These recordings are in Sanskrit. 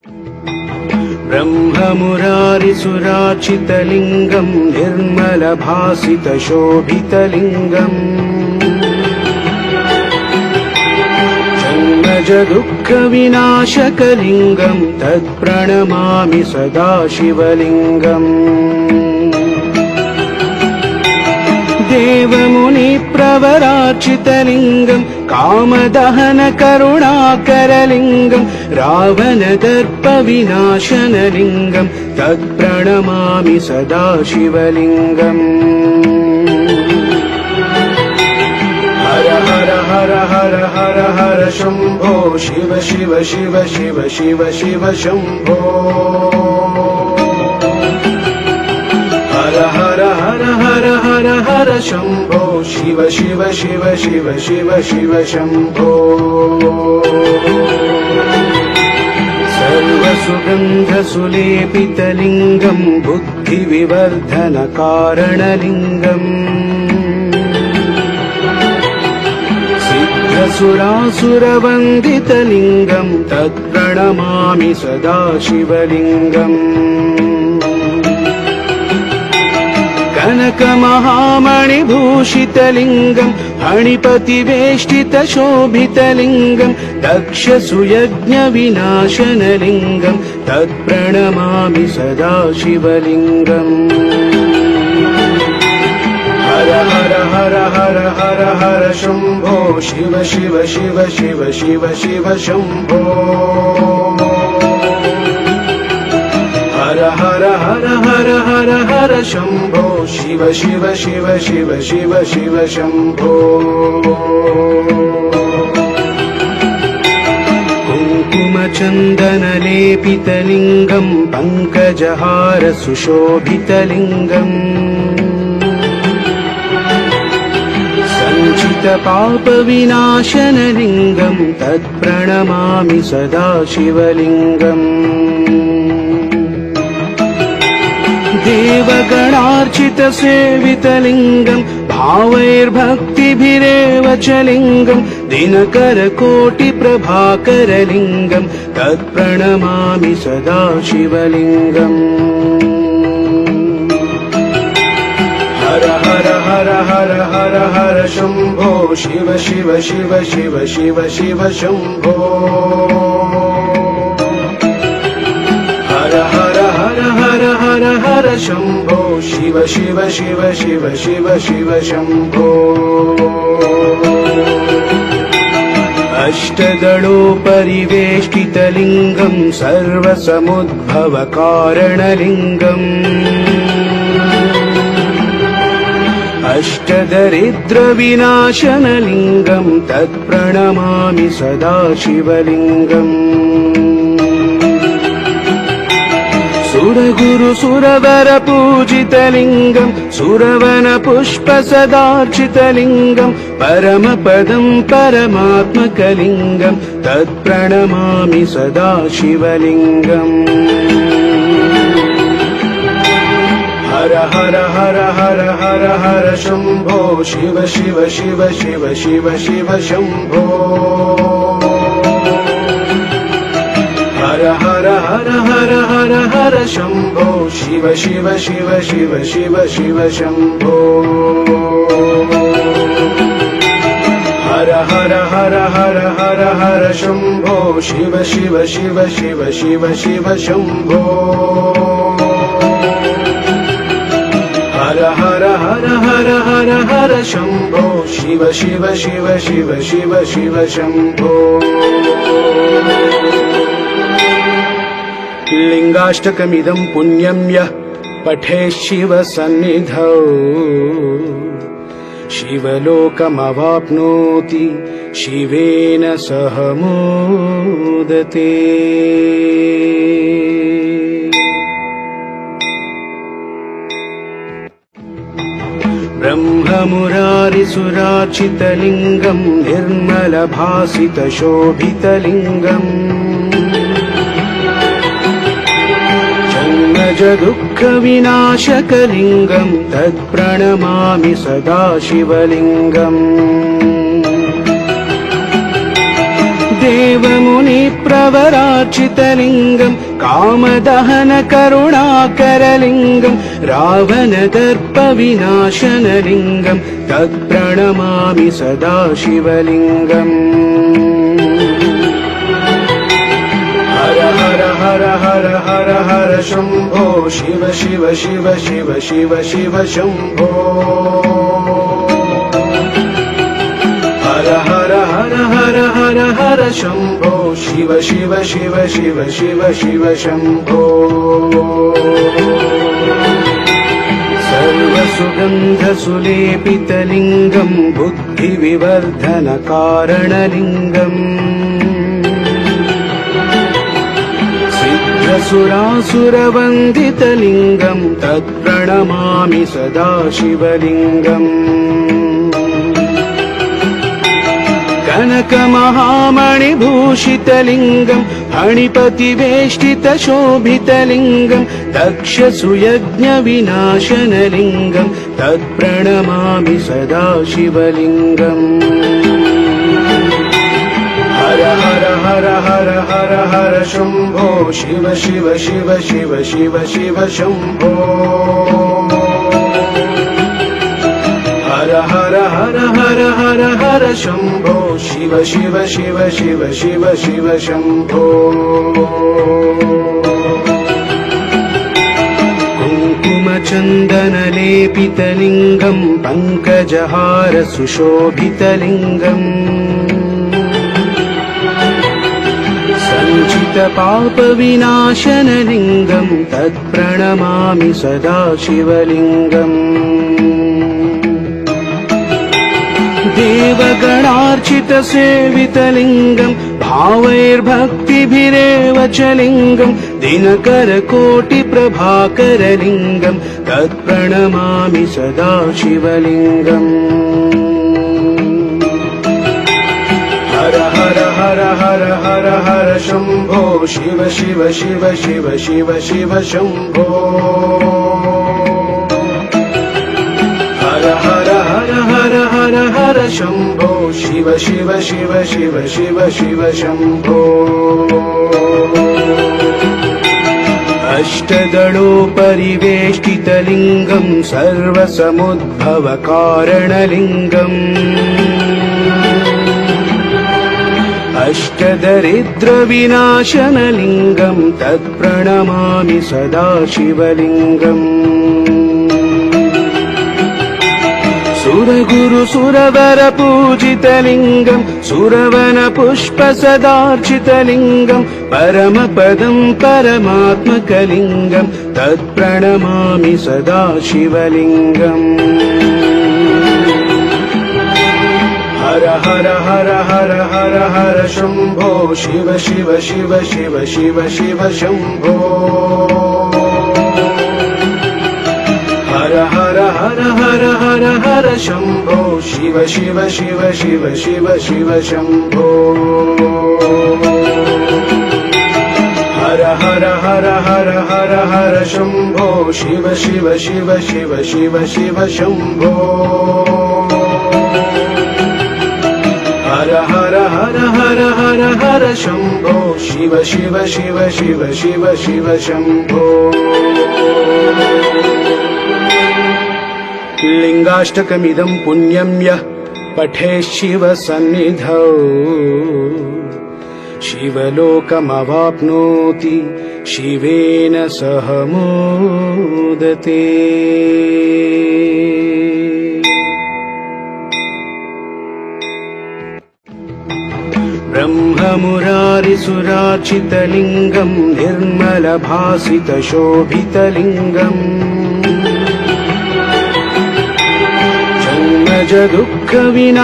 ब्रह्ममुरारिसुरार्चितलिङ्गं निर्मलभासितशोभितलिङ्गम् जन्मजदुःखविनाशकलिङ्गं तत्प्रणमामि सदा शिवलिङ्गम् देवमुनिप्रवरार्चितलिङ्गं कामदहनकरुणाकरलिङ्गं रावणदर्पविनाशनलिङ्गं तत्प्रणमामि सदा शिवलिङ्गम् हर हर हर हर हर हर शम्भो शिव शिव शिव शिव शिव शिव शम्भो हर हर हर हर हर हर शम्भो शिव शिव शिव शिव शिव शिव शम्भो सर्वसुगन्धसुलेपितलिङ्गं बुद्धिविवर्धनकारणलिङ्गम् सिद्धसुरासुरवन्दितलिङ्गं तत्प्रणमामि सदा शिवलिङ्गम् कनकमहामणिभूषितलिङ्गं फणिपतिवेष्टितशोभितलिङ्गं दक्षसुयज्ञविनाशनलिङ्गं तत्प्रणमामि सदा शिवलिङ्गम् हर हर हर हर हर हर शम्भो शिव शिव शिव शिव शिव शिव शम्भो हर हर हर हर हर हर शम्भो शिव शिव शिव शिव शिव शिव शम्भो कुङ्कुमचन्दनलेपितलिङ्गं पङ्कजहार सुशोभितलिङ्गम् सञ्चितपापविनाशनलिङ्गं तत्प्रणमामि सदा शिवलिङ्गम् देवगणार्चितसेवितलिङ्गं भावैर्भक्तिभिरेव च लिङ्गं दिनकरकोटिप्रभाकरलिङ्गं तत्प्रणमामि सदा शिवलिङ्गम् हर हर हर हर हर हर शम्भो शिव शिव शिव शिव शिव शिव शम्भो हर हर हर हर हर हर शम्भो शिव शिव शिव शिव शिव शिव शम्भो अष्टदलोपरिवेष्टितलिङ्गं सर्वसमुद्भवकारणलिङ्गम् अष्टदरिद्रविनाशनलिङ्गं तत्प्रणमामि सदा शिवलिङ्गम् सुरगुरुसुरवरपूजितलिङ्गं सुरवनपुष्पसदार्चितलिङ्गं परमपदं परमात्मकलिङ्गं तत्प्रणमामि सदा शिवलिङ्गम् हर हर हर हर हर हर शम्भो शिव शिव शिव शिव शिव शिव शम्भो हर हर हर हर हर हर शम्भो शिव शिव शिव शिव शिव शिव शम्भो हर हर हर हर हर हर शम्भो शिव शिव शिव शिव शिव शिव शम्भो हर हर हर हर हर हर शम्भो शिव शिव शिव शिव शिव शिव शम्भो लिङ्गाष्टकमिदं पुण्यं यः पठेत् शिवसन्निधौ शिवलोकमवाप्नोति शिवेन सह मोदते। ब्रह्ममुरारिसुरार्चितलिङ्गं निर्मलभासितशोभितलिङ्गम् जन्मजदुःखविनाशकलिङ्गं तत्प्रणमामि सदा शिवलिङ्गम् देवमुनिप्रवरार्चितलिङ्गम् कामदहनकरुणाकरलिङ्गम् रावणदर्पविनाशनलिङ्गम् तत्प्रणमामि सदा शिवलिङ्गम् हर हर हर हर हर हर शम्भो शिव शिव शिव शिव शिव शिव शम्भो हर हर हर हर हर हर शम्भो शिव शिव शिव शिव शिव शिव शम्भो सर्वसुगन्धसुलेपितलिङ्गम् बुद्धिविवर्धनकारणलिङ्गम् सिद्धसुरासुरवन्दितलिङ्गम् तत्प्रणमामि सदा शिवलिङ्गम् कनकमहामणिभूषितलिङ्गम् फणिपतिवेष्टितशोभितलिङ्गम् दक्षसुयज्ञविनाशनलिङ्गम् तत्प्रणमामि सदा शिवलिङ्गम् हर हर हर हर हर हर शम्भो शिव शिव शिव शिव शिव शिव शम्भो हर हर हर हर हर हर शम्भो शिव शिव शिव शिव शिव शिव शम्भो कुङ्कुमचन्दनलेपितलिङ्गम् पङ्कजहार सुशोभितलिङ्गम् सञ्चितपापविनाशनलिङ्गम् तत्प्रणमामि सदा शिवलिङ्गम् देवगणार्चितसेवितलिङ्गम् भावैर्भक्तिभिरेव च लिङ्गम् दिनकरकोटिप्रभाकरलिङ्गम् तत्प्रणमामि सदा शिवलिङ्गम् हर हर हर हर हर हर शम्भो शिव शिव शिव शिव शिव शिव शम्भो हर हर हर हर हर हर शम्भो शिव शिव शिव शिव शिव शिव शम्भो अष्टदलोपरिवेष्टितलिङ्गम् सर्वसमुद्भवकारणलिङ्गम् अष्टदरिद्रविनाशनलिङ्गम् तत्प्रणमामि सदा शिवलिङ्गम् सुरगुरुसुरवरपूजितलिङ्गम् सुरवनपुष्पसदार्चितलिङ्गम् परमपदम् परमात्मकलिङ्गम् तत्प्रणमामि सदा शिवलिङ्गम् हर हर हर हर हर हर शम्भो शिव शिव शिव शिव शिव शिव शम्भो हर हर हर हर हर हर शम्भो शिव शिव शिव शिव शिव शिव शम्भो हर हर हर हर हर हर शम्भो शिव शिव शिव शिव शिव शिव शम्भो हर हर हर हर हर हर शम्भो शिव शिव शिव शिव शिव शिव शम्भो लिङ्गाष्टकमिदं पुण्यं यः पठेत् शिवसन्निधौ शिवलोकमवाप्नोति शिवेन सह मोदते। ब्रह्ममुरारिसुरार्चितलिङ्गम् निर्मलभासितशोभितलिङ्गम्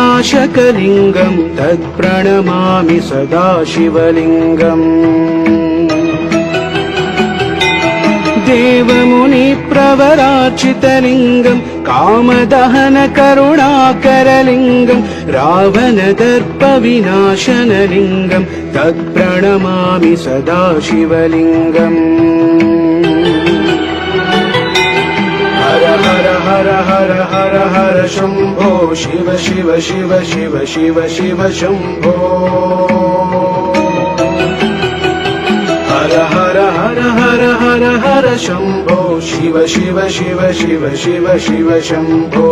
जन्मजदुःखविनाशकलिङ्गम् तत्प्रणमामि सदा शिवलिङ्गम् देवमुनिप्रवरार्चितलिङ्गम् कामदहनकरुणाकरलिङ्गम् रावणदर्पविनाशनलिङ्गम् तत्प्रणमामि सदा शिवलिङ्गम् हर हर हर हर हर हर शम्भो शिव शिव शिव शिव शिव शिव शम्भो शम्भो शिव शिव शिव शिव शिव शिव शम्भो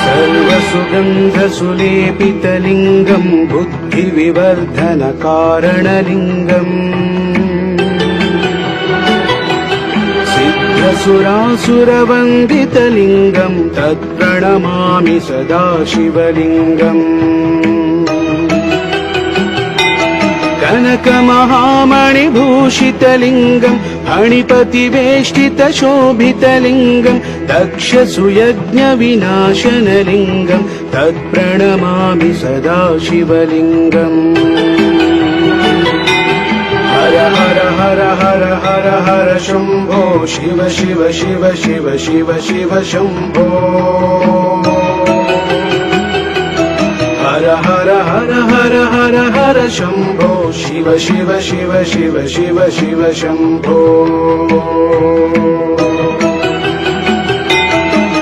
सर्वसुगन्धसुलेपितलिङ्गम् बुद्धिविवर्धनकारणलिङ्गम् सिद्धसुरासुरवन्दितलिङ्गम् तत्प्रणमामि सदा शिवलिङ्गम् कनकमहामणिभूषितलिङ्गम् फणिपतिवेष्टितशोभितलिङ्गम् दक्षसुयज्ञविनाशनलिङ्गम् तत्प्रणमामि सदा शिवलिङ्गम् हर हर हर हर हर हर शम्भो शिव शिव शिव शिव शिव शिव शम्भो हर हर हर हर हर हर शम्भो शिव शिव शिव शिव शिव शिव शम्भो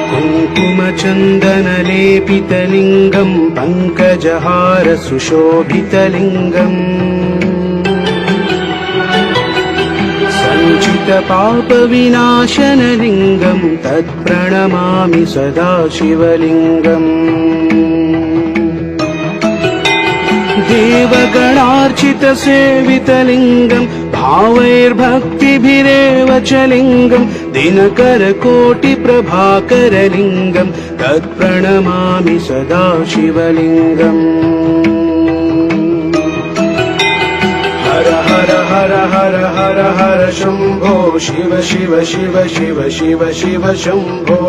कुङ्कुमचन्दनलेपितलिङ्गम् पङ्कजहार सुशोभितलिङ्गम् सञ्चितपापविनाशनलिङ्गम् तत्प्रणमामि सदा शिवलिङ्गम् देवगणार्चितसेवितलिङ्गम् भावैर्भक्तिभिरेव च लिङ्गम् दिनकरकोटिप्रभाकरलिङ्गम् तत्प्रणमामि सदा शिवलिङ्गम् हर हर हर हर हर हर शम्भो शिव शिव शिव शिव शिव शिव शम्भो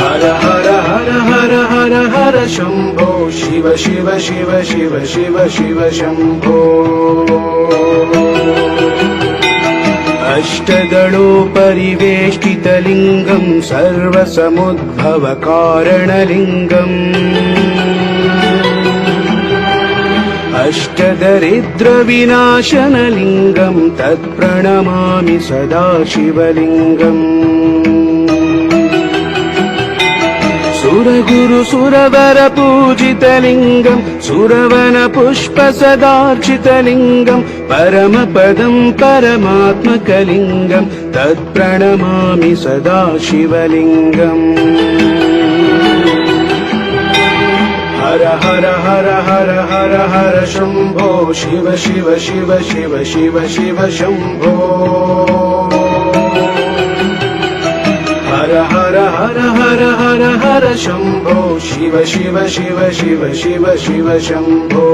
हर हर हर हर हर हर शम्भो शिव शिव शिव शिव शिव शिव शम्भो अष्टदलोपरिवेष्टितलिङ्गम् सर्वसमुद्भवकारणलिङ्गम् अष्टदरिद्रविनाशनलिङ्गम् तत्प्रणमामि सदा शिवलिङ्गम् सुरगुरुसुरवरपूजितलिङ्गम् सुरवनपुष्पसदार्चितलिङ्गम् परमपदम् परमात्मकलिङ्गम् तत्प्रणमामि सदा शिवलिङ्गम् हर हर हर हर हर हर शम्भो शिव शिव शिव शिव शिव शिव शम्भो हर हर हर हर हर हर शम्भो शिव शिव शिव शिव शिव शिव शम्भो